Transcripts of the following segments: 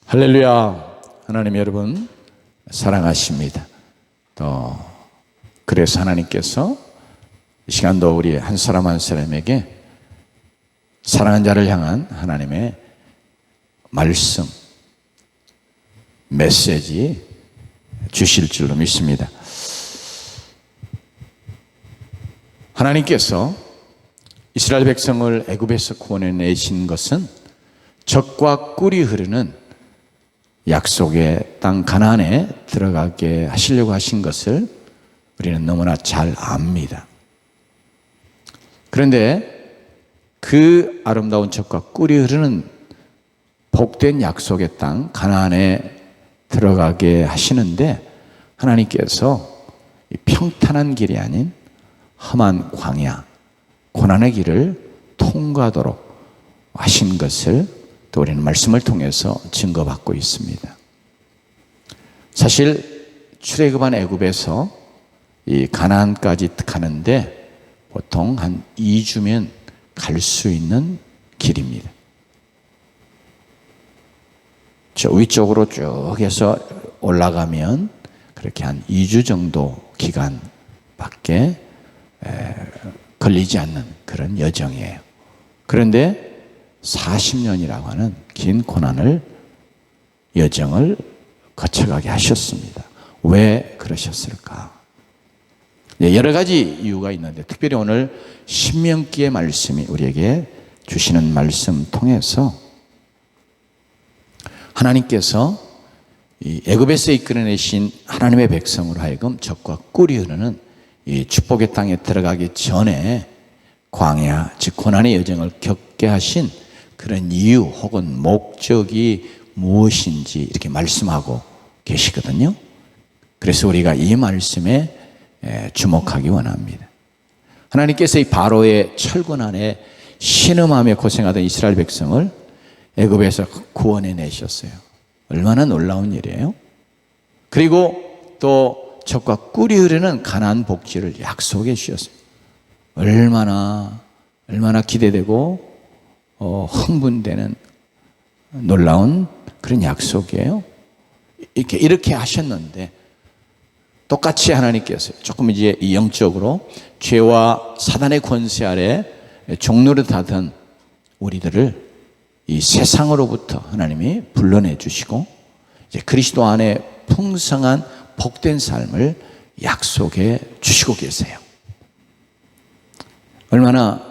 할렐루야. 하나님 여러분 사랑하십니다. 또 그래서 하나님께서 이 시간도 우리 한 사람 한 사람에게 사랑하는 자를 향한 하나님의 말씀, 메시지 주실 줄로 믿습니다. 하나님께서 이스라엘 백성을 애굽에서 구원해 내신 것은 젖과 꿀이 흐르는 약속의 땅 가나안에 들어가게 하시려고 하신 것을 우리는 너무나 잘 압니다. 그런데 그 아름다운 젖과 꿀이 흐르는 복된 약속의 땅 가나안에 들어가게 하시는데 하나님께서 평탄한 길이 아닌 험한 광야, 고난의 길을 통과하도록 하신 것을 또 우리는 말씀을 통해서 증거받고 있습니다. 사실 출애굽한 애굽에서 이 가나안까지 가는데 보통 한 2주면 갈 수 있는 길입니다. 저 위쪽으로 쭉 해서 올라가면 그렇게 한 2주 정도 기간밖에 걸리지 않는 그런 여정이에요. 그런데 40년이라고 하는 긴 고난을 여정을 거쳐가게 하셨습니다. 왜 그러셨을까? 여러 가지 이유가 있는데 특별히 오늘 신명기의 말씀이 우리에게 주시는 말씀 통해서 하나님께서 이 애굽에서 이끌어내신 하나님의 백성으로 하여금 젖과 꿀이 흐르는 이 축복의 땅에 들어가기 전에 광야, 즉 고난의 여정을 겪게 하신 그런 이유 혹은 목적이 무엇인지 이렇게 말씀하고 계시거든요. 그래서 우리가 이 말씀에 주목하기 원합니다. 하나님께서 이 바로의 철군 안에 신음하며 고생하던 이스라엘 백성을 애굽에서 구원해 내셨어요. 얼마나 놀라운 일이에요. 그리고 또 젖과 꿀이 흐르는 가나안 복지를 약속해 주셨어요. 얼마나 기대되고 흥분되는 놀라운 그런 약속이에요. 이렇게 하셨는데 똑같이 하나님께서 조금 이제 영적으로 죄와 사단의 권세 아래 종노릇하던 우리들을 이 세상으로부터 하나님이 불러내 주시고 이제 그리스도 안에 풍성한 복된 삶을 약속해 주시고 계세요. 얼마나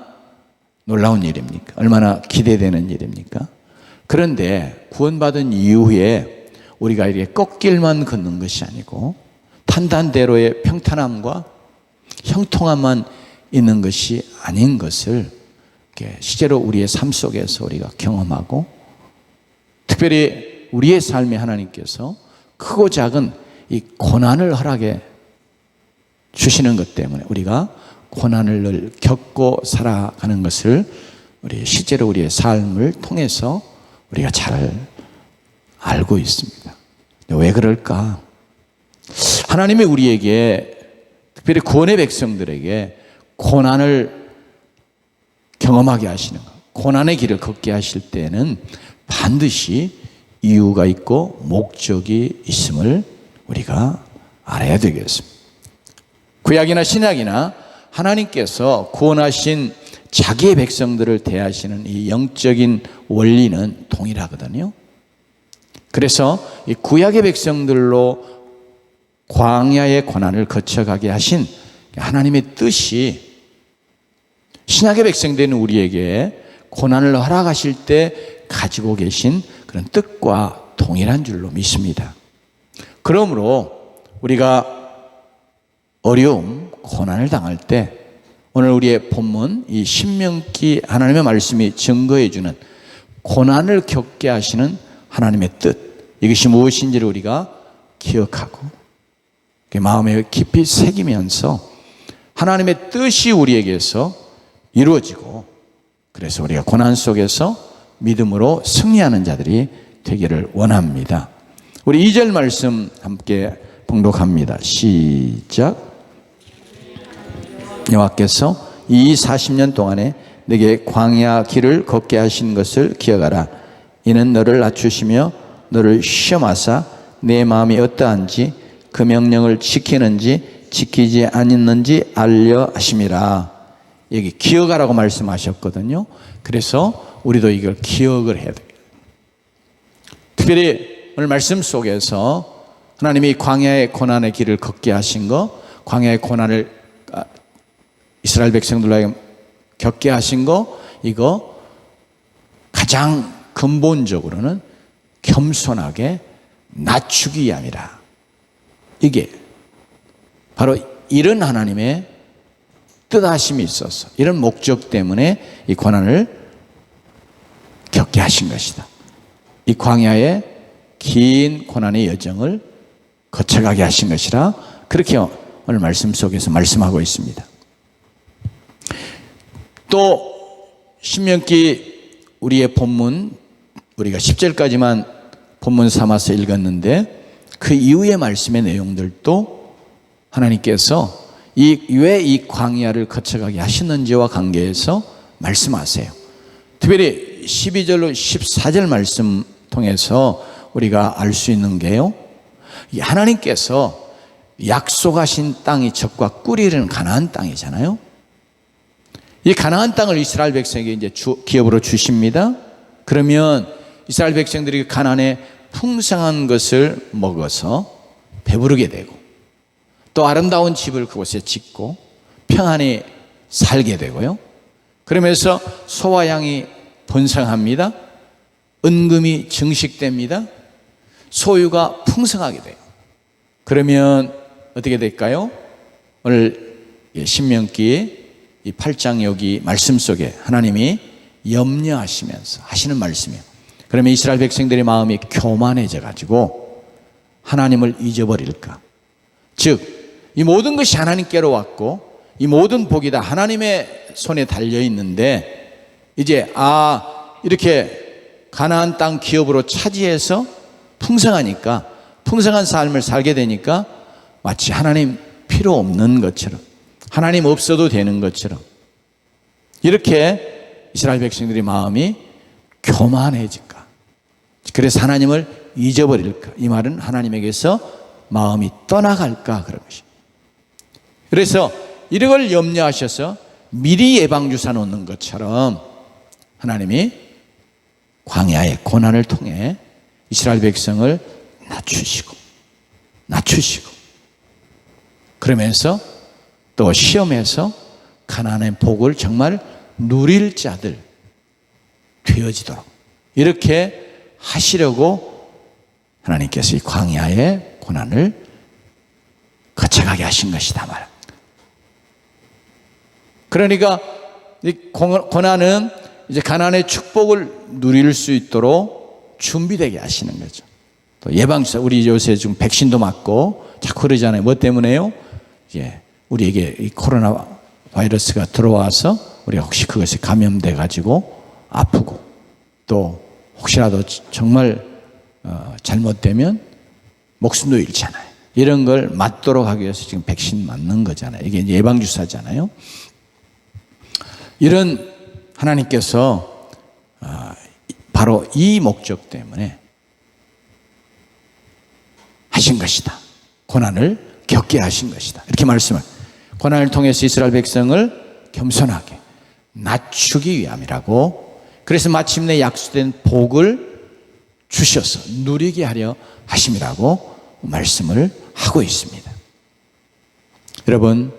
놀라운 일입니까? 얼마나 기대되는 일입니까? 그런데 구원받은 이후에 우리가 이렇게 꺾길만 걷는 것이 아니고 탄단대로의 평탄함과 형통함만 있는 것이 아닌 것을 실제로 우리의 삶 속에서 우리가 경험하고 특별히 우리의 삶에 하나님께서 크고 작은 이 고난을 허락해 주시는 것 때문에 우리가 고난을 겪고 살아가는 것을 우리 실제로 우리의 삶을 통해서 우리가 잘 알고 있습니다. 왜 그럴까? 하나님이 우리에게 특별히 구원의 백성들에게 고난을 경험하게 하시는 것, 고난의 길을 걷게 하실 때는 반드시 이유가 있고 목적이 있음을 우리가 알아야 되겠습니다. 구약이나 신약이나 하나님께서 구원하신 자기의 백성들을 대하시는 이 영적인 원리는 동일하거든요. 그래서 이 구약의 백성들로 광야의 고난을 거쳐가게 하신 하나님의 뜻이 신약의 백성된 우리에게 고난을 허락하실 때 가지고 계신 그런 뜻과 동일한 줄로 믿습니다. 그러므로 우리가 어려움, 고난을 당할 때 오늘 우리의 본문 이 신명기 하나님의 말씀이 증거해 주는 고난을 겪게 하시는 하나님의 뜻, 이것이 무엇인지를 우리가 기억하고 마음에 깊이 새기면서 하나님의 뜻이 우리에게서 이루어지고 그래서 우리가 고난 속에서 믿음으로 승리하는 자들이 되기를 원합니다. 우리 2절 말씀 함께 봉독합니다. 시작. 여호와께서 이 40년 동안에 내게 광야 길을 걷게 하신 것을 기억하라. 이는 너를 낮추시며 너를 시험하사 내 마음이 어떠한지 그 명령을 지키는지 지키지 않았는지 알려 하심이라. 여기 기억하라고 말씀하셨거든요. 그래서 우리도 이걸 기억을 해야 돼요. 특별히 오늘 말씀 속에서 하나님이 광야의 고난의 길을 걷게 하신 거, 광야의 고난을 이스라엘 백성들에게 겪게 하신 거, 이거 가장 근본적으로는 겸손하게 낮추기 위함이라. 이게 바로 이런 하나님의 뜻하심이 있어서, 이런 목적 때문에 이 고난을 겪게 하신 것이다. 이 광야의 긴 고난의 여정을 거쳐가게 하신 것이라, 그렇게 오늘 말씀 속에서 말씀하고 있습니다. 또 신명기 우리의 본문, 우리가 10절까지만 본문 삼아서 읽었는데 그 이후의 말씀의 내용들도 하나님께서 왜 이 광야를 거쳐가게 하시는지와 관계해서 말씀하세요. 특별히 12절로 14절 말씀 통해서 우리가 알 수 있는 게요, 하나님께서 약속하신 땅이 젖과 꿀이 흐르는 가나안 땅이잖아요. 이 가나안 땅을 이스라엘 백성에게 이제 기업으로 주십니다. 그러면 이스라엘 백성들이 가나안의 풍성한 것을 먹어서 배부르게 되고, 또 아름다운 집을 그곳에 짓고 평안히 살게 되고요. 그러면서 소와 양이 번성합니다. 은금이 증식됩니다. 소유가 풍성하게 돼요. 그러면 어떻게 될까요? 오늘 신명기 이 8장 여기 말씀 속에 하나님이 염려하시면서 하시는 말씀이에요. 그러면 이스라엘 백성들의 마음이 교만해져 가지고 하나님을 잊어버릴까? 즉 이 모든 것이 하나님께로 왔고 이 모든 복이 다 하나님의 손에 달려 있는데, 이제 이렇게 가나안 땅 기업으로 차지해서 풍성하니까, 풍성한 삶을 살게 되니까 마치 하나님 필요 없는 것처럼, 하나님 없어도 되는 것처럼, 이렇게 이스라엘 백성들의 마음이 교만해질까? 그래서 하나님을 잊어버릴까? 이 말은 하나님에게서 마음이 떠나갈까? 그런 것입니다. 그래서 이런 걸 염려하셔서 미리 예방주사 놓는 것처럼 하나님이 광야의 고난을 통해 이스라엘 백성을 낮추시고 그러면서 또 시험에서 가나안의 복을 정말 누릴 자들 되어지도록 이렇게 하시려고 하나님께서 이 광야의 고난을 거쳐가게 하신 것이다 말합니다. 그러니까 이 고난은 이제 가나안의 축복을 누릴 수 있도록 준비되게 하시는 거죠. 또 예방주사, 우리 요새 지금 백신도 맞고 자꾸 그러잖아요. 뭐 때문에요? 우리에게 이 코로나 바이러스가 들어와서 우리가 혹시 그것에 감염돼 가지고 아프고, 또 혹시라도 정말 잘못되면 목숨도 잃잖아요. 이런 걸 맞도록 하기 위해서 지금 백신 맞는 거잖아요. 이게 이제 예방주사잖아요. 이런 하나님께서 바로 이 목적 때문에 하신 것이다. 고난을 겪게 하신 것이다. 이렇게 말씀을, 고난을 통해서 이스라엘 백성을 겸손하게 낮추기 위함이라고, 그래서 마침내 약속된 복을 주셔서 누리게 하려 하심이라고 말씀을 하고 있습니다. 여러분,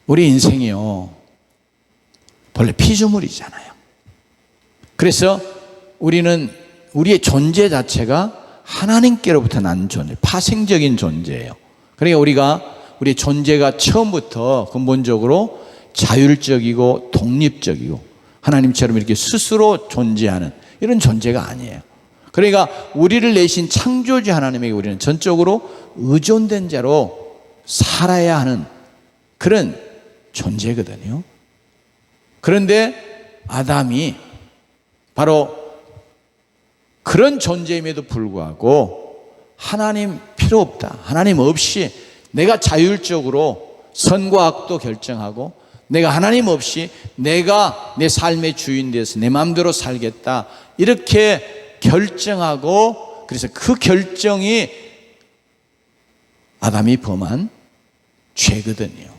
우리 인생이요 본래 피조물이잖아요. 그래서 우리는 우리의 존재 자체가 하나님께로부터 난 존재, 파생적인 존재예요. 그러니까 우리가 우리의 존재가 처음부터 근본적으로 자율적이고 독립적이고 하나님처럼 이렇게 스스로 존재하는 이런 존재가 아니에요. 그러니까 우리를 내신 창조주 하나님에게 우리는 전적으로 의존된 자로 살아야 하는 그런 존재거든요. 그런데 아담이 바로 그런 존재임에도 불구하고 하나님 필요 없다, 하나님 없이 내가 자율적으로 선과 악도 결정하고 내가 하나님 없이 내가 내 삶의 주인 되어서 내 마음대로 살겠다, 이렇게 결정하고, 그래서 그 결정이 아담이 범한 죄거든요.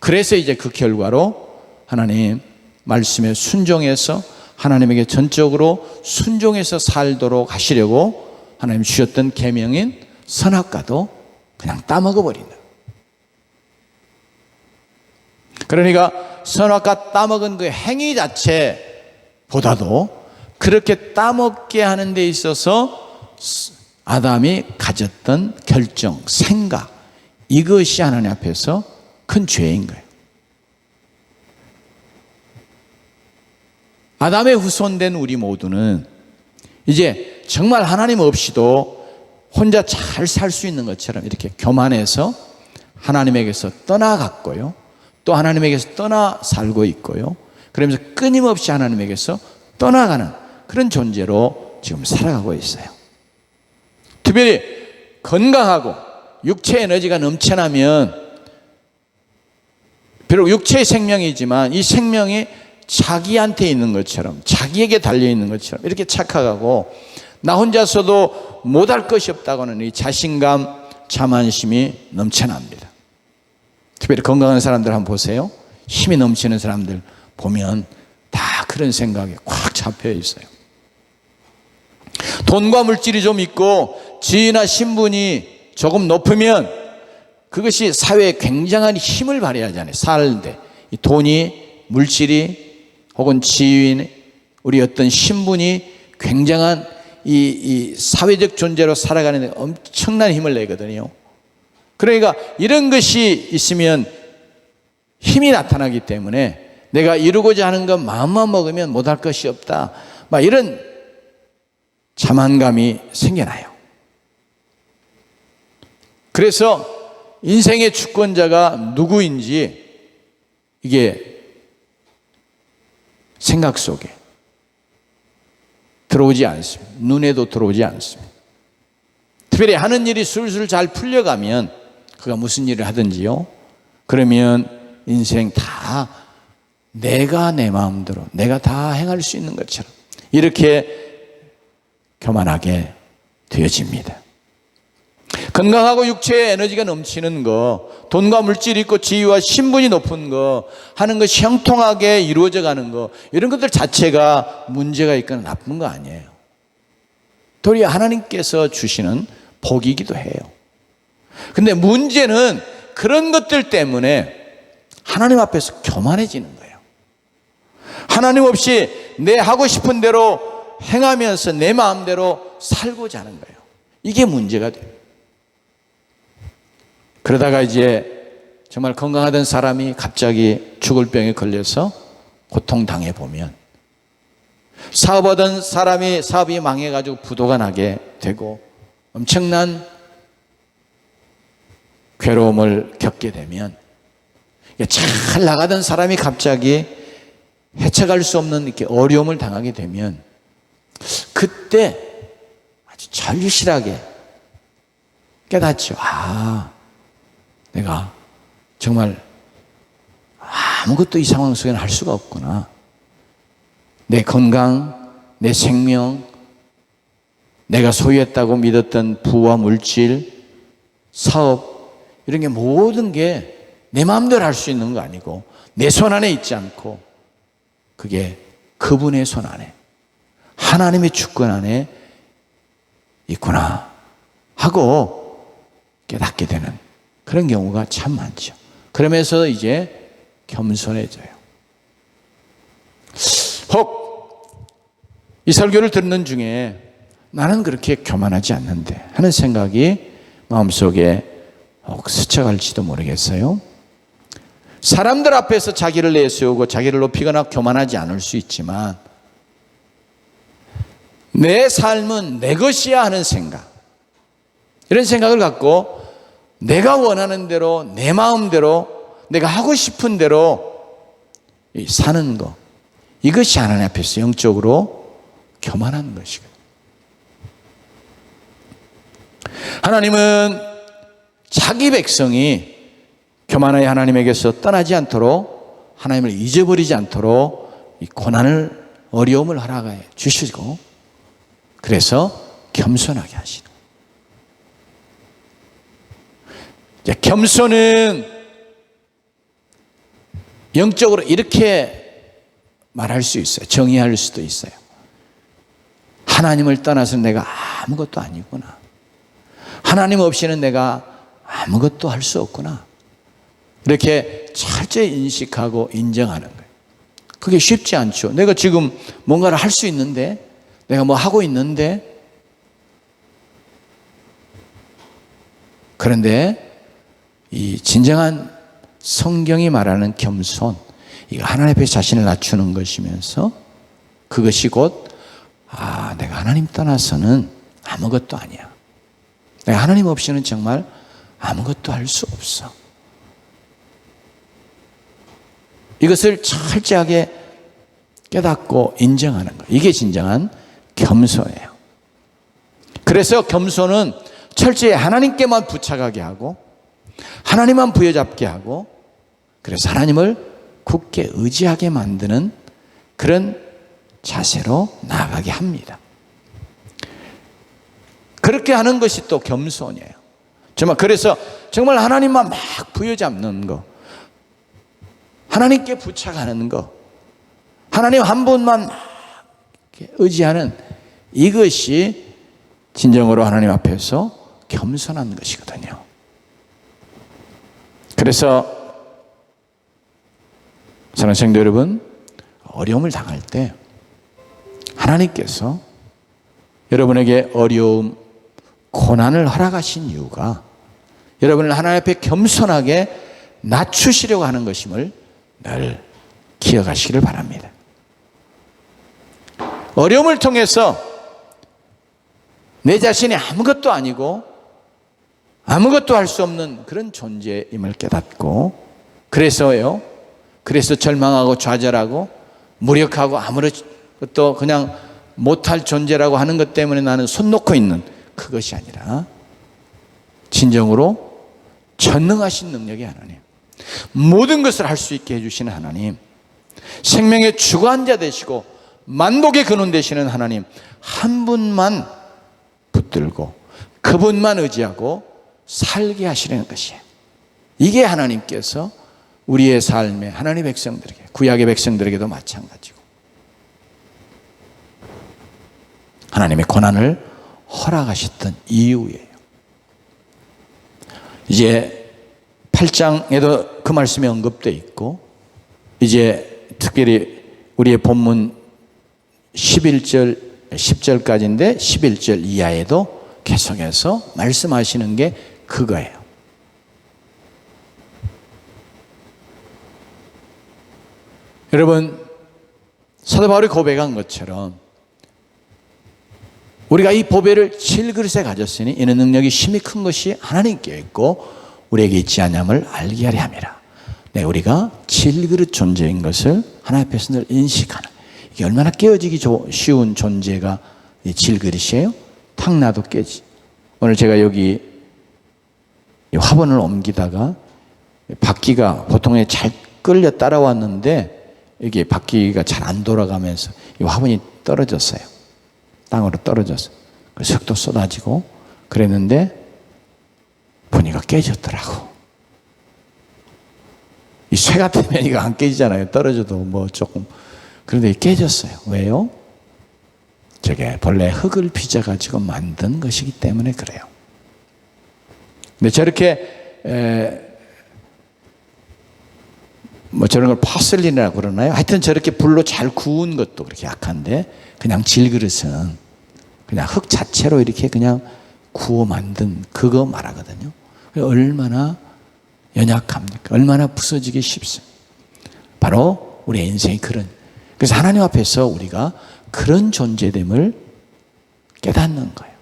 그래서 이제 그 결과로 하나님 말씀에 순종해서 하나님에게 전적으로 순종해서 살도록 하시려고 하나님 주셨던 계명인 선악과도 그냥 따먹어 버린다. 그러니까 선악과 따먹은 그 행위 자체보다도 그렇게 따먹게 하는 데 있어서 아담이 가졌던 결정, 생각, 이것이 하나님 앞에서 큰 죄인 거예요. 아담의 후손된 우리 모두는 이제 정말 하나님 없이도 혼자 잘 살 수 있는 것처럼 이렇게 교만해서 하나님에게서 떠나갔고요. 또 하나님에게서 떠나 살고 있고요. 그러면서 끊임없이 하나님에게서 떠나가는 그런 존재로 지금 살아가고 있어요. 특별히 건강하고 육체 에너지가 넘쳐나면 비록 육체의 생명이지만 이 생명이 자기한테 있는 것처럼, 자기에게 달려있는 것처럼 이렇게 착각하고 나 혼자서도 못할 것이 없다고는 이 자신감, 자만심이 넘쳐납니다. 특별히 건강한 사람들 한번 보세요. 힘이 넘치는 사람들 보면 다 그런 생각에 꽉 잡혀 있어요. 돈과 물질이 좀 있고 지위나 신분이 조금 높으면 그것이 사회에 굉장한 힘을 발휘하잖아요. 사는데 이 돈이, 물질이 혹은 지위, 우리 어떤 신분이 굉장한 이 사회적 존재로 살아가는 데 엄청난 힘을 내거든요. 그러니까 이런 것이 있으면 힘이 나타나기 때문에 내가 이루고자 하는 것 마음만 먹으면 못할 것이 없다, 막 이런 자만감이 생겨나요. 그래서 인생의 주권자가 누구인지 이게 생각 속에 들어오지 않습니다. 눈에도 들어오지 않습니다. 특별히 하는 일이 술술 잘 풀려가면 그가 무슨 일을 하든지요, 그러면 인생 다 내가 내 마음대로 내가 다 행할 수 있는 것처럼 이렇게 교만하게 되어집니다. 건강하고 육체의 에너지가 넘치는 거, 돈과 물질이 있고 지위와 신분이 높은 거, 하는 것이 형통하게 이루어져 가는 거, 이런 것들 자체가 문제가 있거나 나쁜 거 아니에요. 도리어 하나님께서 주시는 복이기도 해요. 근데 문제는 그런 것들 때문에 하나님 앞에서 교만해지는 거예요. 하나님 없이 내 하고 싶은 대로 행하면서 내 마음대로 살고자 하는 거예요. 이게 문제가 돼요. 그러다가 이제 정말 건강하던 사람이 갑자기 죽을 병에 걸려서 고통당해 보면, 사업하던 사람이 사업이 망해가지고 부도가 나게 되고 엄청난 괴로움을 겪게 되면, 잘 나가던 사람이 갑자기 헤쳐갈 수 없는 이렇게 어려움을 당하게 되면 그때 아주 절실하게 깨닫죠. 내가 정말 아무것도 이 상황 속에는 할 수가 없구나. 내 건강, 내 생명, 내가 소유했다고 믿었던 부와 물질, 사업, 이런 게 모든 게 내 마음대로 할 수 있는 거 아니고 내 손 안에 있지 않고 그게 그분의 손 안에, 하나님의 주권 안에 있구나 하고 깨닫게 되는 그런 경우가 참 많죠. 그러면서 이제 겸손해져요. 혹 이 설교를 듣는 중에 나는 그렇게 교만하지 않는데 하는 생각이 마음속에 혹 스쳐갈지도 모르겠어요. 사람들 앞에서 자기를 내세우고 자기를 높이거나 교만하지 않을 수 있지만 내 삶은 내 것이야 하는 생각, 이런 생각을 갖고 내가 원하는 대로 내 마음대로 내가 하고 싶은 대로 사는 것, 이것이 하나님 앞에서 영적으로 교만한 것이거든요. 하나님은 자기 백성이 교만하여 하나님에게서 떠나지 않도록, 하나님을 잊어버리지 않도록 이 고난을, 어려움을 허락해 주시고 그래서 겸손하게 하시는 거예요. 이제 겸손은 영적으로 이렇게 말할 수 있어요. 정의할 수도 있어요. 하나님을 떠나서 내가 아무것도 아니구나. 하나님 없이는 내가 아무것도 할 수 없구나. 이렇게 철저히 인식하고 인정하는 거예요. 그게 쉽지 않죠. 내가 지금 뭔가를 할 수 있는데, 내가 뭐 하고 있는데, 그런데 이 진정한 성경이 말하는 겸손, 이거 하나님 앞에 자신을 낮추는 것이면서 그것이 곧 내가 하나님 떠나서는 아무것도 아니야. 내가 하나님 없이는 정말 아무것도 할 수 없어. 이것을 철저하게 깨닫고 인정하는 거예요. 이게 진정한 겸손이에요. 그래서 겸손은 철저히 하나님께만 부착하게 하고 하나님만 부여잡게 하고 그래서 하나님을 굳게 의지하게 만드는 그런 자세로 나아가게 합니다. 그렇게 하는 것이 또 겸손이에요. 정말 그래서 정말 하나님만 막 부여잡는 거, 하나님께 부착하는 거, 하나님 한 분만 의지하는 이것이 진정으로 하나님 앞에서 겸손한 것이거든요. 그래서 사랑하는 성도 여러분, 어려움을 당할 때 하나님께서 여러분에게 어려움, 고난을 허락하신 이유가 여러분을 하나님 앞에 겸손하게 낮추시려고 하는 것임을 늘 기억하시기를 바랍니다. 어려움을 통해서 내 자신이 아무것도 아니고 아무것도 할 수 없는 그런 존재임을 깨닫고 그래서 절망하고 좌절하고 무력하고 아무것도 그냥 못할 존재라고 하는 것 때문에 나는 손 놓고 있는 그것이 아니라 진정으로 전능하신 능력의 하나님, 모든 것을 할 수 있게 해주시는 하나님, 생명의 주관자 되시고 만복의 근원 되시는 하나님 한 분만 붙들고 그분만 의지하고 살게 하시려는 것이에요. 이게 하나님께서 우리의 삶에 하나님의 백성들에게, 구약의 백성들에게도 마찬가지고 하나님의 고난을 허락하셨던 이유예요. 이제 8장에도 그 말씀이 언급되어 있고 이제 특별히 우리의 본문 11절, 10절까지인데 11절 이하에도 계속해서 말씀하시는 게 그거예요. 여러분, 사도 바울이 고백한 것처럼 우리가 이 보배를 질그릇에 가졌으니 이는 능력이 심히 큰 것이 하나님께 있고 우리에게 있지 않음을 알게 하려 함이라. 네, 우리가 질그릇 존재인 것을 하나님 앞에서 늘 인식하는, 이게 얼마나 깨어지기 쉬운 존재가 이 질그릇이에요. 탁 놔도 깨지. 오늘 제가 여기 화분을 옮기다가 바퀴가 보통에 잘 끌려 따라왔는데 이게 바퀴가 잘 안 돌아가면서 이 화분이 떨어졌어요. 땅으로 떨어졌어요. 그래서 흙도 쏟아지고 그랬는데 보니까 깨졌더라고. 이 쇠 같으면 이거 안 깨지잖아요. 떨어져도 뭐 조금. 그런데 깨졌어요. 왜요? 저게 본래 흙을 빚어가지고 만든 것이기 때문에 그래요. 근데 저렇게 뭐 저런 걸 파슬린이라고 그러나요? 하여튼 저렇게 불로 잘 구운 것도 그렇게 약한데 그냥 질그릇은 그냥 흙 자체로 이렇게 그냥 구워 만든 그거 말하거든요. 얼마나 연약합니까? 얼마나 부서지기 쉽습니까? 바로 우리의 인생이 그런. 그래서 하나님 앞에서 우리가 그런 존재됨을 깨닫는 거예요.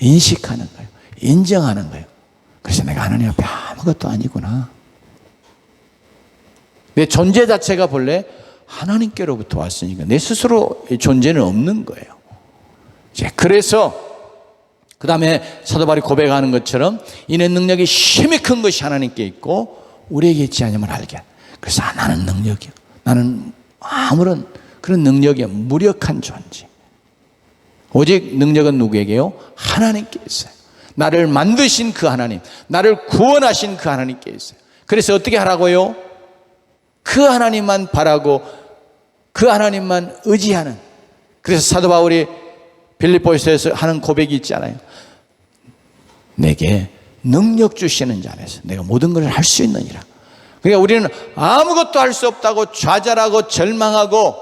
인식하는 거예요. 인정하는 거예요. 그래서 내가 하나님 앞에 아무것도 아니구나. 내 존재 자체가 본래 하나님께로부터 왔으니까 내 스스로 존재는 없는 거예요. 이제 그래서 그 다음에 사도 바울이 고백하는 것처럼 이는 능력이 심히 큰 것이 하나님께 있고 우리에게 있지 않음을 알게. 그래서 나는 능력이야. 나는 아무런 그런 능력이 무력한 존재. 오직 능력은 누구에게요? 하나님께 있어요. 나를 만드신 그 하나님, 나를 구원하신 그 하나님께 있어요. 그래서 어떻게 하라고요? 그 하나님만 바라고 그 하나님만 의지하는. 그래서 사도 바울이 빌립보서에서 하는 고백이 있잖아요. 내게 능력 주시는 자 안에서 내가 모든 걸 할 수 있느니라. 그러니까 우리는 아무것도 할 수 없다고 좌절하고 절망하고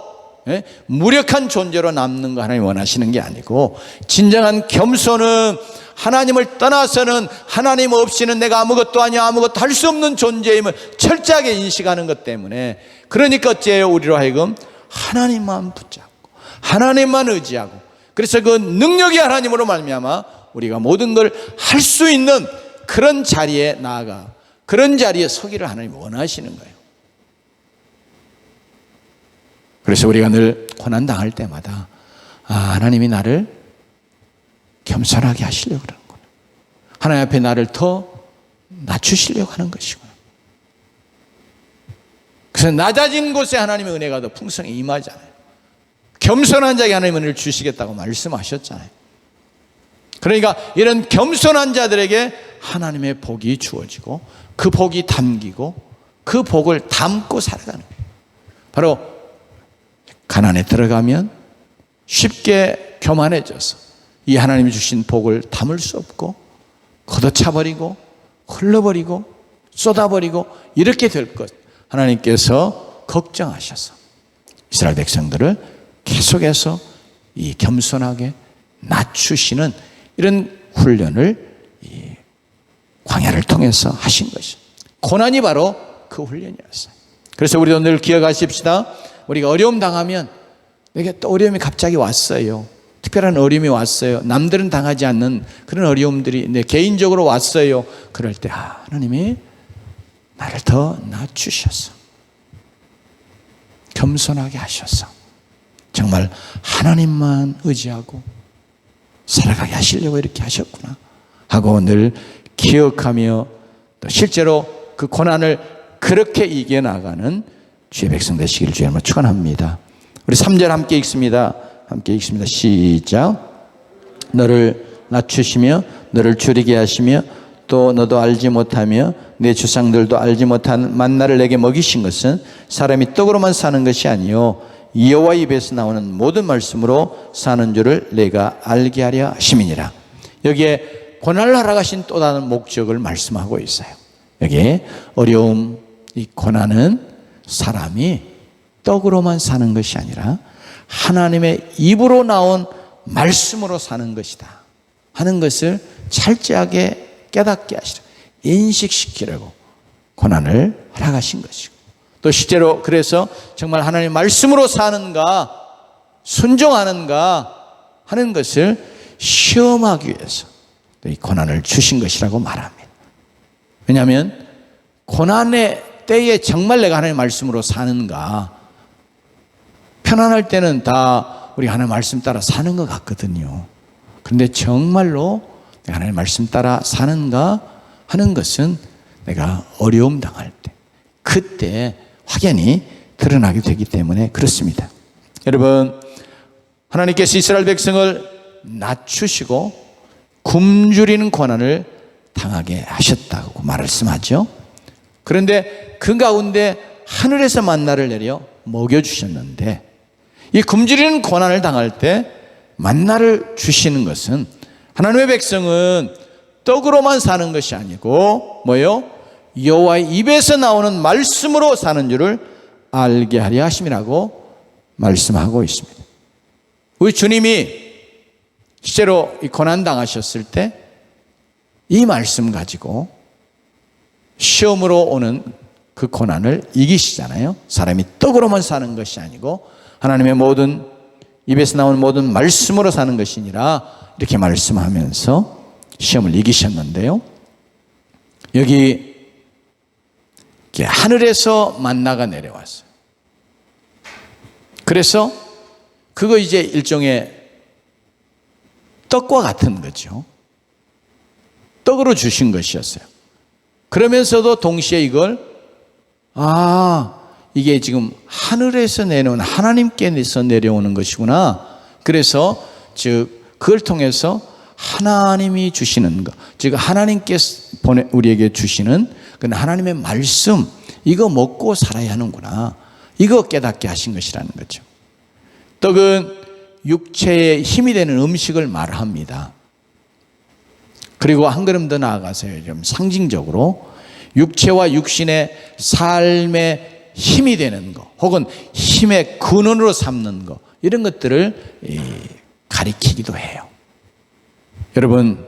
무력한 존재로 남는 거 하나님 원하시는 게 아니고, 진정한 겸손은 하나님을 떠나서는, 하나님 없이는 내가 아무것도 아니야, 아무것도 할 수 없는 존재임을 철저하게 인식하는 것 때문에, 그러니까 어째요? 우리로 하여금 하나님만 붙잡고 하나님만 의지하고, 그래서 그 능력이 하나님으로 말미암아 우리가 모든 걸 할 수 있는 그런 자리에 나아가, 그런 자리에 서기를 하나님이 원하시는 거예요. 그래서 우리가 늘 고난당할 때마다 하나님이 나를 겸손하게 하시려고 그러는구나, 하나님 앞에 나를 더 낮추시려고 하는 것이구나. 그래서 낮아진 곳에 하나님의 은혜가 더 풍성히 임하잖아요. 겸손한 자에게 하나님의 은혜를 주시겠다고 말씀하셨잖아요. 그러니까 이런 겸손한 자들에게 하나님의 복이 주어지고, 그 복이 담기고, 그 복을 담고 살아가는 거예요. 바로 가난에 들어가면 쉽게 교만해져서 이 하나님이 주신 복을 담을 수 없고 걷어차버리고 흘러버리고 쏟아버리고 이렇게 될 것, 하나님께서 걱정하셔서 이스라엘 백성들을 계속해서 이 겸손하게 낮추시는 이런 훈련을 이 광야를 통해서 하신 것이죠. 고난이 바로 그 훈련이었어요. 그래서 우리도 늘 기억하십시다. 우리가 어려움 당하면, 내게 또 어려움이 갑자기 왔어요, 특별한 어려움이 왔어요, 남들은 당하지 않는 그런 어려움들이 내 개인적으로 왔어요. 그럴 때 하나님이 나를 더 낮추셔서 겸손하게 하셔서 정말 하나님만 의지하고 살아가게 하시려고 이렇게 하셨구나 하고 늘 기억하며, 또 실제로 그 고난을 그렇게 이겨나가는 주의 백성 되시기를 주의 이름으로 축원합니다. 우리 3절 함께 읽습니다. 함께 읽습니다. 시작. 너를 낮추시며 너를 줄이게 하시며 또 너도 알지 못하며 내 조상들도 알지 못한 만나를 내게 먹이신 것은 사람이 떡으로만 사는 것이 아니요 여호와 입에서 나오는 모든 말씀으로 사는 줄을 내가 알게 하려 하심이니라. 여기에 고난을 하러 가신 또 다른 목적을 말씀하고 있어요. 여기에 어려움, 이 고난은 사람이 떡으로만 사는 것이 아니라 하나님의 입으로 나온 말씀으로 사는 것이다 하는 것을 철저하게 깨닫게 하시라, 인식시키려고 고난을 하러 가신 것이고, 또 실제로 그래서 정말 하나님의 말씀으로 사는가 순종하는가 하는 것을 시험하기 위해서 이 고난을 주신 것이라고 말합니다. 왜냐하면 고난의 때에 정말 내가 하나님의 말씀으로 사는가, 편안할 때는 다 우리 하나님의 말씀 따라 사는 것 같거든요. 그런데 정말로 내가 하나님의 말씀 따라 사는가 하는 것은 내가 어려움 당할 때, 그때 확연히 드러나게 되기 때문에 그렇습니다. 여러분, 하나님께서 이스라엘 백성을 낮추시고 굶주리는 고난을 당하게 하셨다고 말씀하죠. 그런데 그 가운데 하늘에서 만나를 내려 먹여주셨는데, 이 굶주리는 고난을 당할 때 만나를 주시는 것은 하나님의 백성은 떡으로만 사는 것이 아니고 뭐요? 여호와의 입에서 나오는 말씀으로 사는 줄을 알게 하려 하심이라고 말씀하고 있습니다. 우리 주님이 실제로 이 고난 당하셨을 때 이 말씀 가지고 시험으로 오는 그 고난을 이기시잖아요. 사람이 떡으로만 사는 것이 아니고 하나님의 모든 입에서 나오는 모든 말씀으로 사는 것이니라 이렇게 말씀하면서 시험을 이기셨는데요. 여기 하늘에서 만나가 내려왔어요. 그래서 그거 이제 일종의 떡과 같은 거죠. 떡으로 주신 것이었어요. 그러면서도 동시에 이걸 이게 지금 하늘에서 내려오는, 하나님께서 내려오는 것이구나. 그래서 즉 그걸 통해서 하나님이 주시는 것, 즉 하나님께서 우리에게 주시는 그 하나님의 말씀, 이거 먹고 살아야 하는구나, 이거 깨닫게 하신 것이라는 거죠. 떡은 육체에 힘이 되는 음식을 말합니다. 그리고 한 걸음 더 나아가서요, 좀 상징적으로 육체와 육신의 삶의 힘이 되는 것, 혹은 힘의 근원으로 삼는 것, 이런 것들을 가리키기도 해요. 여러분,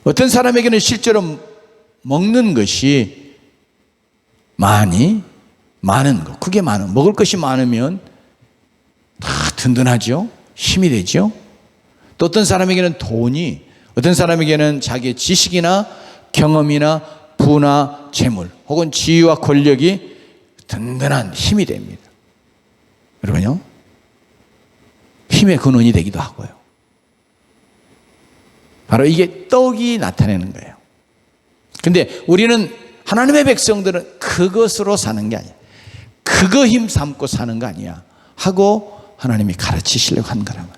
어떤 사람에게는 실제로 먹는 것이 많은 것, 그게 많은, 먹을 것이 많으면 다 든든하죠, 힘이 되죠. 또 어떤 사람에게는 돈이, 어떤 사람에게는 자기의 지식이나 경험이나 부나 재물 혹은 지위와 권력이 든든한 힘이 됩니다. 여러분요, 힘의 근원이 되기도 하고요. 바로 이게 떡이 나타내는 거예요. 근데 우리는, 하나님의 백성들은 그것으로 사는 게 아니야, 그거 힘 삼고 사는 거 아니야 하고 하나님이 가르치시려고 한 거라고.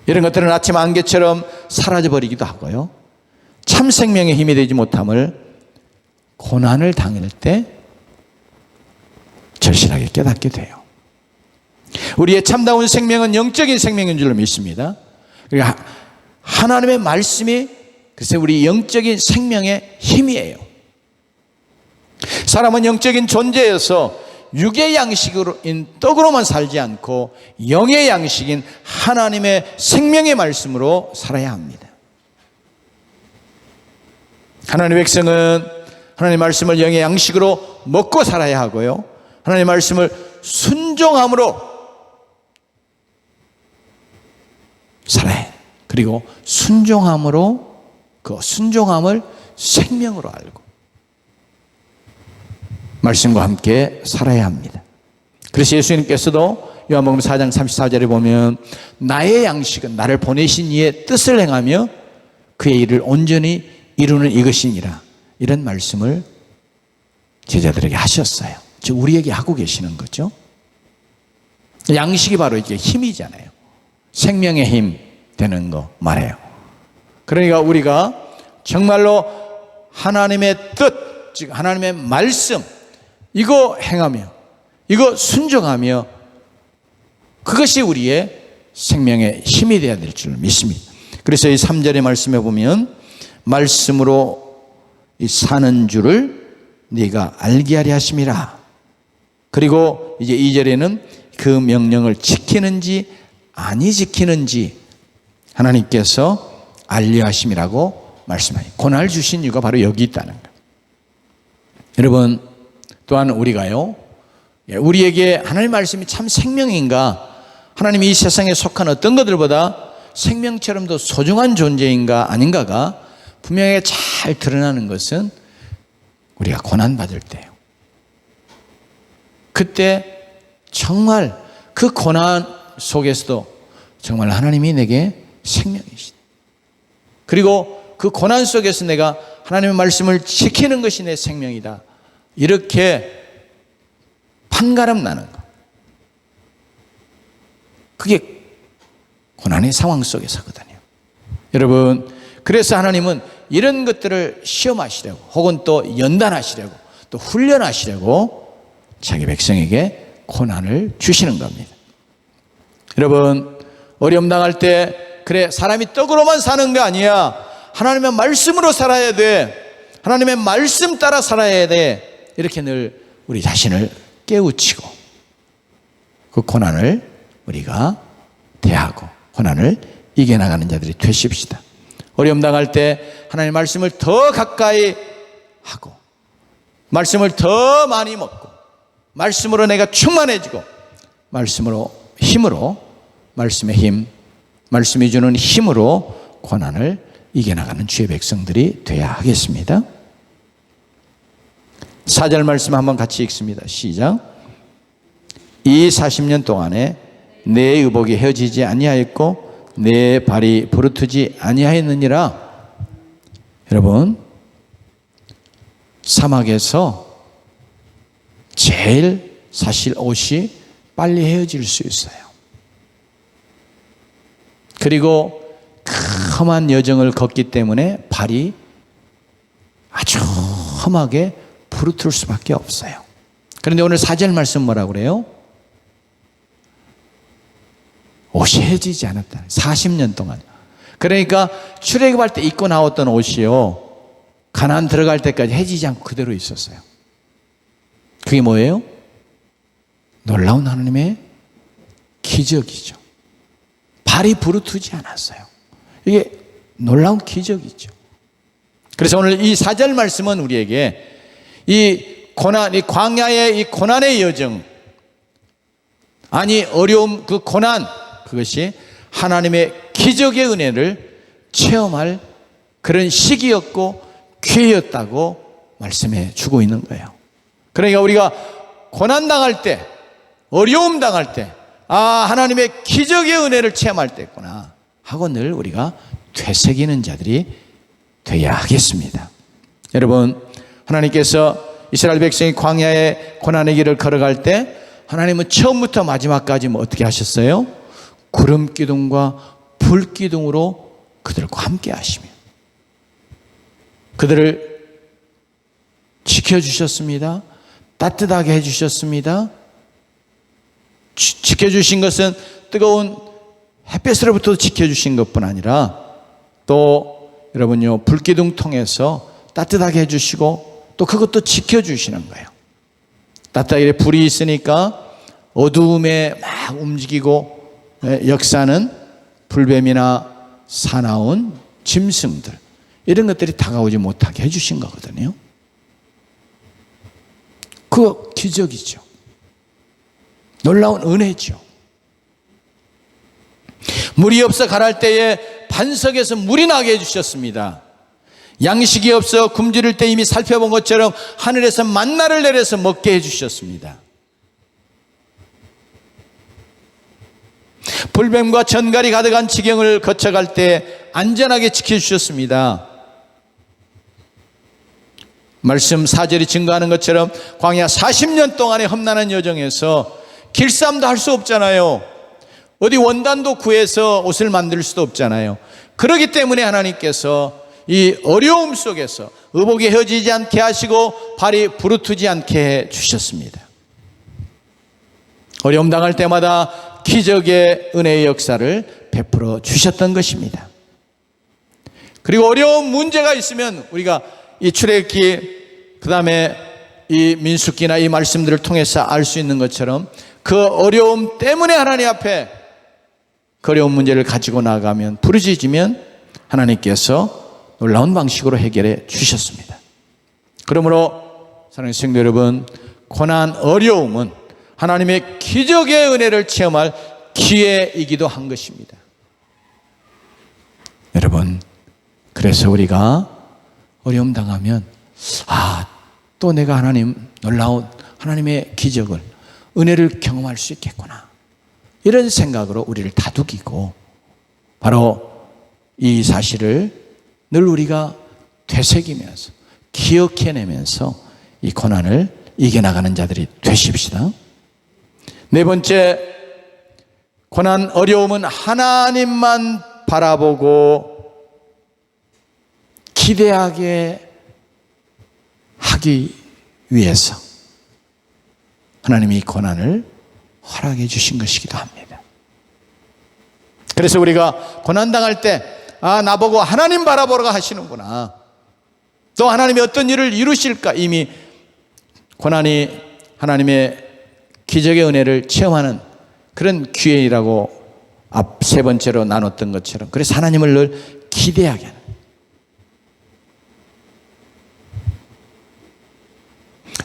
이런 것들은 아침 안개처럼 사라져버리기도 하고요, 참 생명의 힘이 되지 못함을 고난을 당할 때 절실하게 깨닫게 돼요. 우리의 참다운 생명은 영적인 생명인 줄로 믿습니다. 그러니까 하나님의 말씀이 글쎄 우리 영적인 생명의 힘이에요. 사람은 영적인 존재여서 육의 양식인 떡으로만 살지 않고 영의 양식인 하나님의 생명의 말씀으로 살아야 합니다. 하나님의 백성은 하나님의 말씀을 영의 양식으로 먹고 살아야 하고요, 하나님의 말씀을 순종함으로 살아야 해요. 그리고 순종함으로, 그 순종함을 생명으로 알고 말씀과 함께 살아야 합니다. 그래서 예수님께서도 요한복음 4장 34절에 보면 나의 양식은 나를 보내신 이의 뜻을 행하며 그의 일을 온전히 이루는 이것이니라, 이런 말씀을 제자들에게 하셨어요. 즉 우리에게 하고 계시는 거죠. 양식이 바로 이게 힘이잖아요. 생명의 힘 되는 거 말해요. 그러니까 우리가 정말로 하나님의 뜻, 즉 하나님의 말씀, 이거 행하며, 이거 순종하며, 그것이 우리의 생명의 힘이 되어야 될 줄 믿습니다. 그래서 이 3절의 말씀에 보면 말씀으로 사는 줄을 네가 알게 하려 하심이라. 그리고 이제 2절에는 그 명령을 지키는지 아니 지키는지 하나님께서 알려 하심이라고 말씀하니, 고난을 주신 이유가 바로 여기 있다는 거예요. 여러분, 또한 우리가요, 우리에게 하나님의 말씀이 참 생명인가, 하나님이 이 세상에 속한 어떤 것들보다 생명처럼 더 소중한 존재인가 아닌가가 분명히 잘 드러나는 것은 우리가 고난받을 때예요. 그때 정말 그 고난 속에서도 정말 하나님이 내게 생명이시다, 그리고 그 고난 속에서 내가 하나님의 말씀을 지키는 것이 내 생명이다, 이렇게 판가름 나는 것, 그게 고난의 상황 속에서거든요. 여러분, 그래서 하나님은 이런 것들을 시험하시려고, 혹은 또 연단하시려고, 또 훈련하시려고 자기 백성에게 고난을 주시는 겁니다. 여러분, 어려움 당할 때 그래 사람이 떡으로만 사는 게 아니야, 하나님의 말씀으로 살아야 돼, 하나님의 말씀 따라 살아야 돼, 이렇게 늘 우리 자신을 깨우치고 그 고난을 우리가 대하고 고난을 이겨나가는 자들이 되십시다. 어려움 당할 때 하나님의 말씀을 더 가까이 하고, 말씀을 더 많이 먹고, 말씀으로 내가 충만해지고, 말씀으로 힘으로, 말씀의 힘, 말씀이 주는 힘으로 고난을 이겨나가는 주의 백성들이 되어야 하겠습니다. 4절 말씀 한번 같이 읽습니다. 시작. 이 40년 동안에 내 의복이 헤어지지 아니하였고 내 발이 부르트지 아니하였느니라. 여러분, 사막에서 제일 사실 옷이 빨리 헤어질 수 있어요. 그리고 험한 여정을 걷기 때문에 발이 아주 험하게 부르틀 수밖에 없어요. 그런데 오늘 4절 말씀 뭐라고 그래요? 옷이 해지지 않았다. 40년 동안. 그러니까 출애굽할 때 입고 나왔던 옷이요, 가나안 들어갈 때까지 해지지 않고 그대로 있었어요. 그게 뭐예요? 놀라운 하나님의 기적이죠. 발이 부르트지 않았어요. 이게 놀라운 기적이죠. 그래서 오늘 이 4절 말씀은 우리에게 이 고난, 이 광야의 이 고난의 여정, 아니 어려움, 그 고난, 그것이 하나님의 기적의 은혜를 체험할 그런 시기였고 기회였다고 말씀해 주고 있는 거예요. 그러니까 우리가 고난 당할 때, 어려움 당할 때, 하나님의 기적의 은혜를 체험할 때구나 하고 늘 우리가 되새기는 자들이 되어야 하겠습니다. 여러분, 하나님께서 이스라엘 백성이 광야의 고난의 길을 걸어갈 때 하나님은 처음부터 마지막까지 어떻게 하셨어요? 구름 기둥과 불 기둥으로 그들과 함께 하시며 그들을 지켜주셨습니다. 따뜻하게 해주셨습니다. 지켜주신 것은 뜨거운 햇볕으로부터 지켜주신 것뿐 아니라 또 여러분요, 불기둥 통해서 따뜻하게 해주시고 또 그것도 지켜주시는 거예요. 따뜻하게 불이 있으니까 어두움에 막 움직이고 역사는 불뱀이나 사나운 짐승들, 이런 것들이 다가오지 못하게 해주신 거거든요. 그 기적이죠. 놀라운 은혜죠. 물이 없어 가랄 때에 반석에서 물이 나게 해주셨습니다. 양식이 없어 굶주릴 때 이미 살펴본 것처럼 하늘에서 만나를 내려서 먹게 해주셨습니다. 불뱀과 전갈이 가득한 지경을 거쳐갈 때 안전하게 지켜주셨습니다. 말씀 4절이 증거하는 것처럼 광야 40년 동안의 험난한 여정에서 길쌈도 할 수 없잖아요. 어디 원단도 구해서 옷을 만들 수도 없잖아요. 그렇기 때문에 하나님께서 이 어려움 속에서 의복이 헤어지지 않게 하시고 발이 부르트지 않게 해 주셨습니다. 어려움 당할 때마다 기적의 은혜의 역사를 베풀어 주셨던 것입니다. 그리고 어려운 문제가 있으면 우리가 이 출애굽기, 그 다음에 이 민수기나 이 말씀들을 통해서 알 수 있는 것처럼 그 어려움 때문에 하나님 앞에 그 어려운 문제를 가지고 나가면, 부르짖으면 하나님께서 놀라운 방식으로 해결해 주셨습니다. 그러므로 사랑하는 성도 여러분, 고난, 어려움은 하나님의 기적의 은혜를 체험할 기회이기도 한 것입니다. 여러분, 그래서 우리가 어려움 당하면 또 내가 하나님, 놀라운 하나님의 기적을, 은혜를 경험할 수 있겠구나, 이런 생각으로 우리를 다독이고 바로 이 사실을 늘 우리가 되새기면서 기억해내면서 이 고난을 이겨나가는 자들이 되십시다. 네 번째, 고난, 어려움은 하나님만 바라보고 기대하게 하기 위해서 하나님이 이 고난을 허락해 주신 것이기도 합니다. 그래서 우리가 고난당할 때 나보고 하나님 바라보라고 하시는구나, 또 하나님이 어떤 일을 이루실까, 이미 고난이 하나님의 기적의 은혜를 체험하는 그런 기회라고 앞 세 번째로 나눴던 것처럼, 그래서 하나님을 늘 기대하게 하는,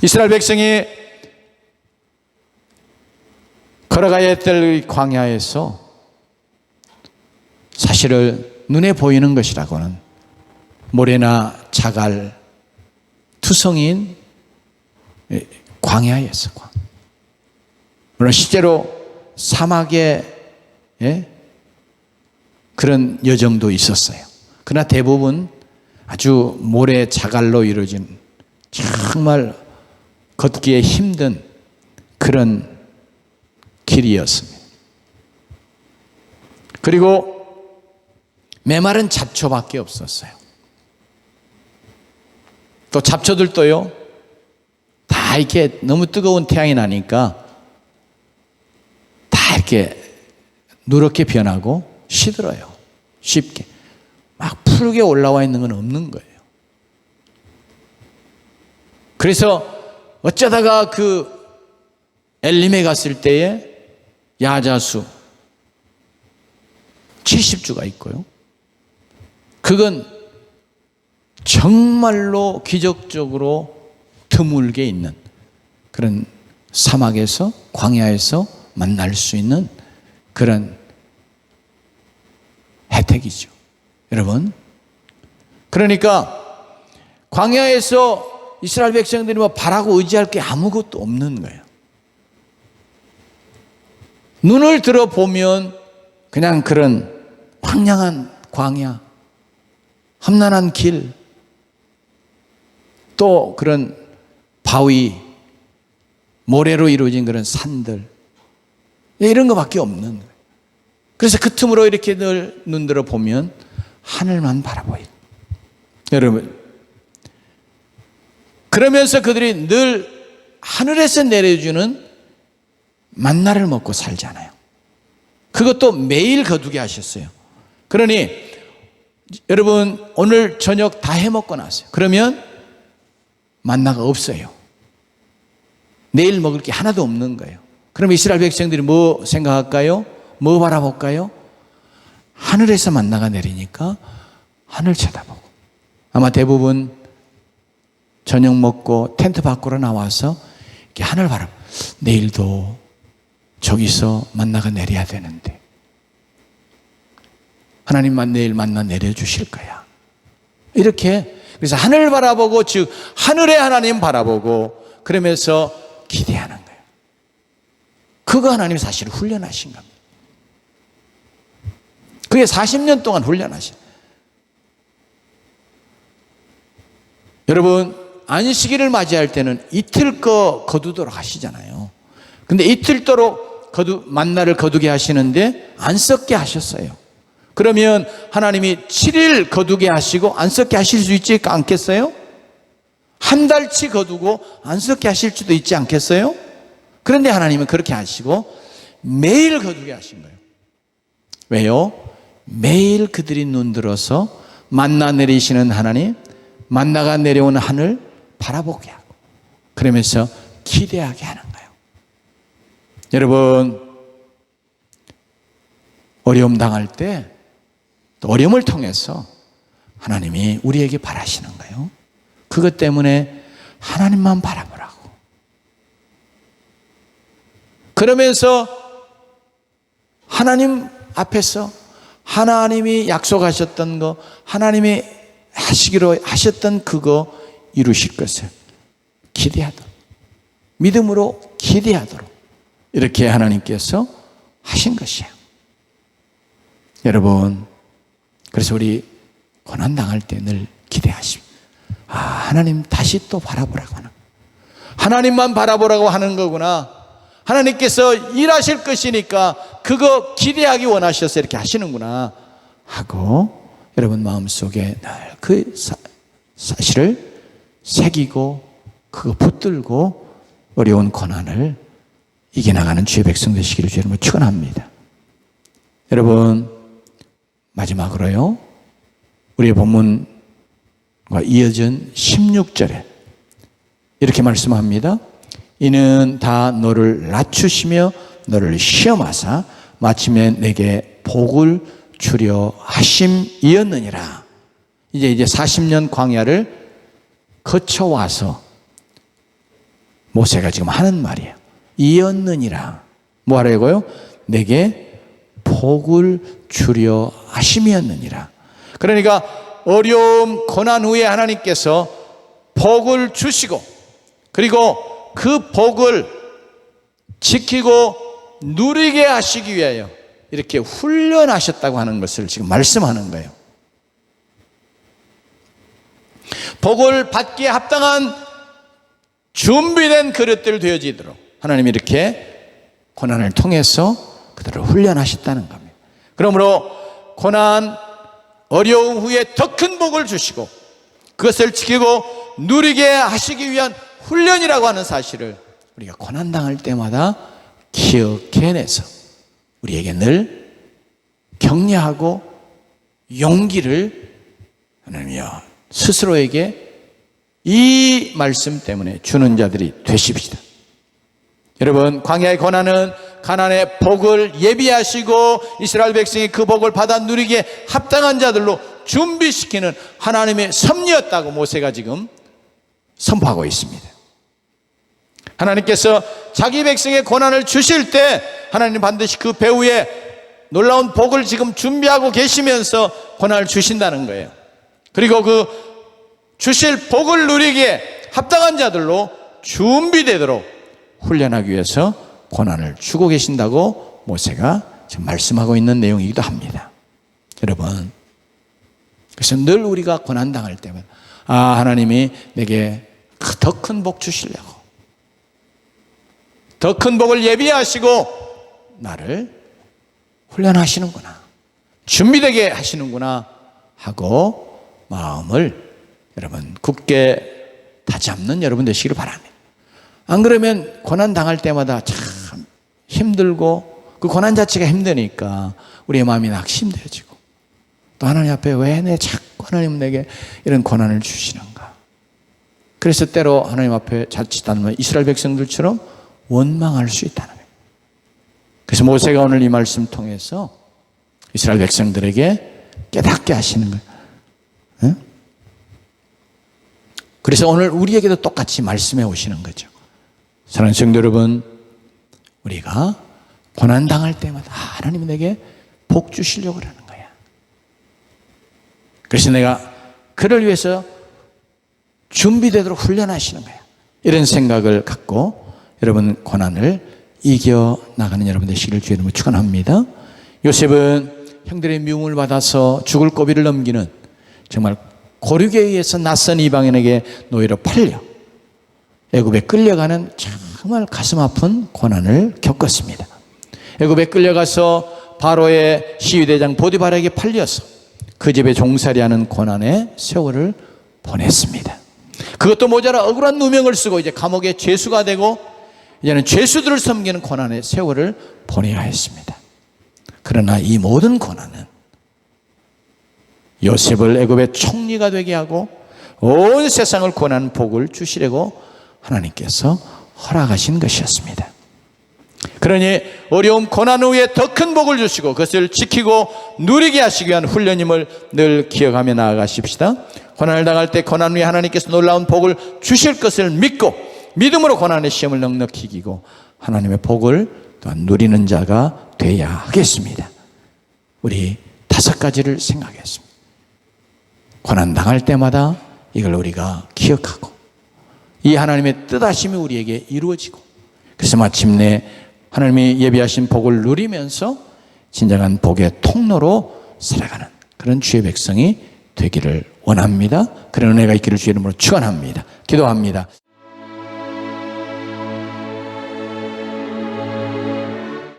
이스라엘 백성이 걸어가야 될 광야에서 사실은 눈에 보이는 것이라고는 모래나 자갈 투성인 광야였어. 물론 실제로 사막의 그런 여정도 있었어요. 그러나 대부분 아주 모래 자갈로 이루어진 정말 걷기에 힘든 그런 길이었습니다. 그리고 메마른 잡초밖에 없었어요. 또 잡초들도요, 다 이렇게 너무 뜨거운 태양이 나니까 다 이렇게 누렇게 변하고 시들어요. 쉽게. 막 푸르게 올라와 있는 건 없는 거예요. 그래서 어쩌다가 그 엘림에 갔을 때에 야자수 70주가 있고요. 그건 정말로 기적적으로 드물게 있는 그런 사막에서, 광야에서 만날 수 있는 그런 혜택이죠. 여러분, 그러니까 광야에서 이스라엘 백성들이 뭐 바라고 의지할 게 아무것도 없는 거예요. 눈을 들어보면 그냥 그런 황량한 광야, 험난한 길, 또 그런 바위, 모래로 이루어진 그런 산들, 이런 것밖에 없는 거예요. 그래서 그 틈으로 이렇게 늘 눈 들어 보면 하늘만 바라보여요. 여러분, 그러면서 그들이 늘 하늘에서 내려주는 만나를 먹고 살잖아요. 그것도 매일 거두게 하셨어요. 그러니 여러분, 오늘 저녁 다 해먹고 나세요. 그러면 만나가 없어요. 내일 먹을 게 하나도 없는 거예요. 그럼 이스라엘 백성들이 뭐 생각할까요? 뭐 바라볼까요? 하늘에서 만나가 내리니까 하늘 쳐다보고, 아마 대부분 저녁 먹고 텐트 밖으로 나와서 이렇게 하늘 바라보고, 내일도 저기서 만나가 내려야 되는데 하나님만 내일 만나 내려주실 거야. 이렇게, 그래서 하늘 바라보고, 즉 하늘의 하나님 바라보고 그러면서 기대하는 거예요. 그거 하나님이 사실 훈련하신 겁니다. 그게 40년 동안 훈련하신. 여러분, 안식일을 맞이할 때는 이틀 거 거두도록 하시잖아요. 근데 이틀도록 만나를 거두게 하시는데 안 썩게 하셨어요. 그러면 하나님이 7일 거두게 하시고 안 썩게 하실 수 있지 않겠어요? 한 달치 거두고 안 썩게 하실 수도 있지 않겠어요? 그런데 하나님은 그렇게 하시고 매일 거두게 하신 거예요. 왜요? 매일 그들이 눈들어서 만나 내리시는 하나님, 만나가 내려오는 하늘 바라보게 하고 그러면서 기대하게 하는 거예요. 여러분, 어려움 당할 때 또 어려움을 통해서 하나님이 우리에게 바라시는 거예요. 그것 때문에 하나님만 바라보라고. 그러면서 하나님 앞에서 하나님이 약속하셨던 거, 하나님이 하시기로 하셨던 그거 이루실 것을 기대하도록, 믿음으로 기대하도록 이렇게 하나님께서 하신 것이에요. 여러분, 그래서 우리 고난당할 때 늘 기대하십시오. 하나님 다시 또 바라보라고 하는, 하나님만 바라보라고 하는 거구나. 하나님께서 일하실 것이니까 그거 기대하기 원하셔서 이렇게 하시는구나 하고 여러분 마음속에 늘 그 사실을 새기고 그거 붙들고 어려운 고난을 이겨나가는 주의 백성 되시기를 주의 이름으로 축원합니다. 여러분, 마지막으로요, 우리의 본문과 이어진 16절에 이렇게 말씀합니다. 이는 다 너를 낮추시며 너를 시험하사 마침내 내게 복을 주려 하심이었느니라. 이제 40년 광야를 거쳐와서 모세가 지금 하는 말이에요. 이었느니라. 뭐 하라고요? 내게 복을 주려 하심이었느니라. 그러니까 어려움, 고난 후에 하나님께서 복을 주시고 그리고 그 복을 지키고 누리게 하시기 위하여 이렇게 훈련하셨다고 하는 것을 지금 말씀하는 거예요. 복을 받기에 합당한 준비된 그릇들 되어지도록 하나님이 이렇게 고난을 통해서 그들을 훈련하셨다는 겁니다. 그러므로 고난 어려움 후에 더 큰 복을 주시고 그것을 지키고 누리게 하시기 위한 훈련이라고 하는 사실을 우리가 고난당할 때마다 기억해내서 우리에게 늘 격려하고 용기를 하나님이여 스스로에게 이 말씀 때문에 주는 자들이 되십시다. 여러분, 광야의 고난은 가나안의 복을 예비하시고 이스라엘 백성이 그 복을 받아 누리기에 합당한 자들로 준비시키는 하나님의 섭리였다고 모세가 지금 선포하고 있습니다. 하나님께서 자기 백성의 고난을 주실 때 하나님 반드시 그 배후에 놀라운 복을 지금 준비하고 계시면서 고난을 주신다는 거예요. 그리고 그 주실 복을 누리기에 합당한 자들로 준비되도록 훈련하기 위해서 고난을 주고 계신다고 모세가 지금 말씀하고 있는 내용이기도 합니다. 여러분, 그래서 늘 우리가 고난당할 때마다 하나님이 내게 더 큰 복 주시려고 더 큰 복을 예비하시고 나를 훈련하시는구나, 준비되게 하시는구나 하고 마음을 여러분 굳게 다잡는 여러분 되시기를 바랍니다. 안 그러면 고난 당할 때마다 참 힘들고 그 고난 자체가 힘드니까 우리의 마음이 낙심되어지고 또 하나님 앞에 왜 자꾸 하나님 내게 이런 고난을 주시는가. 그래서 때로 하나님 앞에 자칫하면 이스라엘 백성들처럼 원망할 수 있다는 거예요. 그래서 모세가 오늘 이 말씀 통해서 이스라엘 백성들에게 깨닫게 하시는 거예요. 응? 그래서 오늘 우리에게도 똑같이 말씀해 오시는 거죠. 사랑하는 성도 여러분, 우리가 고난당할 때마다 하나님이 내게 복 주시려고 그러는 거야. 그래서 내가 그를 위해서 준비되도록 훈련하시는 거야. 이런 생각을 갖고 여러분 고난을 이겨나가는 여러분 되시기를 주의 이름으로 축원합니다. 요셉은 형들의 미움을 받아서 죽을 고비를 넘기는 정말 고륙에 의해서 낯선 이방인에게 노예로 팔려 애굽에 끌려가는 정말 가슴 아픈 고난을 겪었습니다. 애굽에 끌려가서 바로의 시위대장 보디발에게 팔려서 그 집에 종살이하는 고난의 세월을 보냈습니다. 그것도 모자라 억울한 누명을 쓰고 이제 감옥의 죄수가 되고 이제는 죄수들을 섬기는 고난의 세월을 보내야 했습니다. 그러나 이 모든 고난은 요셉을 애굽의 총리가 되게 하고 온 세상을 구원하는 복을 주시려고 하나님께서 허락하신 것이었습니다. 그러니 어려움 고난 후에 더 큰 복을 주시고 그것을 지키고 누리게 하시기 위한 훈련임을 늘 기억하며 나아가십시다. 고난을 당할 때 고난 후에 하나님께서 놀라운 복을 주실 것을 믿고 믿음으로 고난의 시험을 넉넉히 이기고 하나님의 복을 또한 누리는 자가 되어야 하겠습니다. 우리 5가지를 생각했습니다. 고난 당할 때마다 이걸 우리가 기억하고 이 하나님의 뜻하심이 우리에게 이루어지고 그래서 마침내 하나님이 예비하신 복을 누리면서 진정한 복의 통로로 살아가는 그런 주의 백성이 되기를 원합니다. 그런 은혜가 있기를 주의 이름으로 축원합니다. 기도합니다.